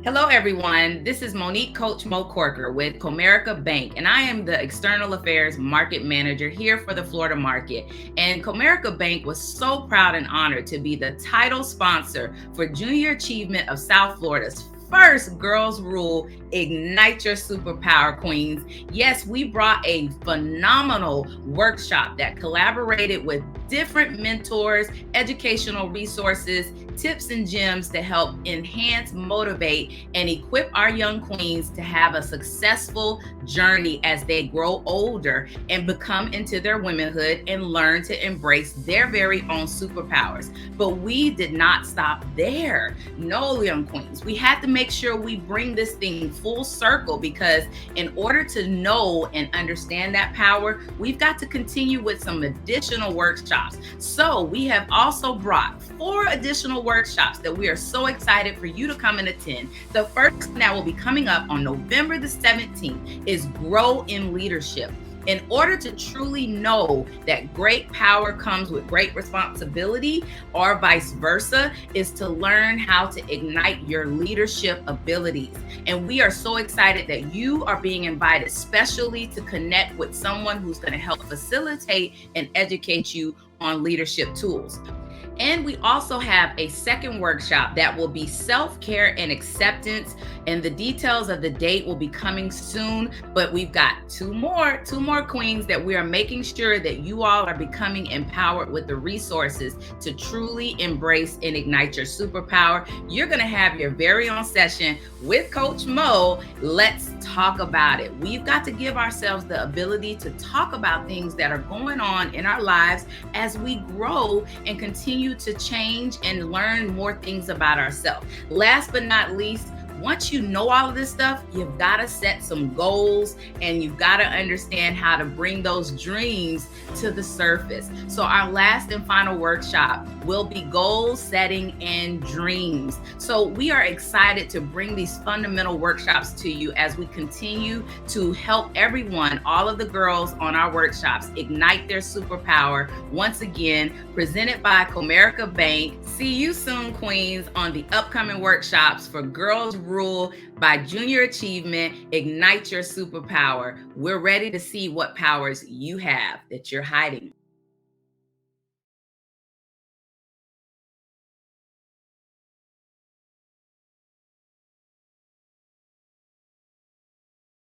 Hello, everyone. This is Monique Coach Mo Corker with Comerica Bank, and I am the External Affairs Market Manager here for the Florida market. And Comerica Bank was so proud and honored to be the title sponsor for Junior Achievement of South Florida's first Girls Rule Ignite Your Superpower Queens. Yes, we brought a phenomenal workshop that collaborated with different mentors, educational resources, tips and gems to help enhance, motivate, and equip our young queens to have a successful journey as they grow older and become into their womanhood and learn to embrace their very own superpowers. But we did not stop there. No, young queens, we had to make sure we bring this thing full circle, because in order to know and understand that power, we've got to continue with some additional workshops. So we have also brought 4 additional workshops that we are so excited for you to come and attend. The first that will be coming up on November the 17th is Grow in Leadership. In order to truly know that great power comes with great responsibility, or vice versa, is to learn how to ignite your leadership abilities. And we are so excited that you are being invited specially to connect with someone who's going to help facilitate and educate you on leadership tools. And we also have a second workshop that will be self-care and acceptance. And the details of the date will be coming soon. But we've got two more queens that we are making sure that you all are becoming empowered with the resources to truly embrace and ignite your superpower. You're going to have your very own session with Coach Mo. Let's talk about it. We've got to give ourselves the ability to talk about things that are going on in our lives as we grow and continue to change and learn more things about ourselves. Last but not least, once you know all of this stuff, you've got to set some goals, and you've got to understand how to bring those dreams to the surface. So our last and final workshop will be goal setting and dreams. So we are excited to bring these fundamental workshops to you as we continue to help everyone, all of the girls on our workshops, ignite their superpower. Once again, presented by Comerica Bank. See you soon, queens, on the upcoming workshops for Girls Rule by Junior Achievement, Ignite Your Superpower. We're ready to see what powers you have that you're hiding.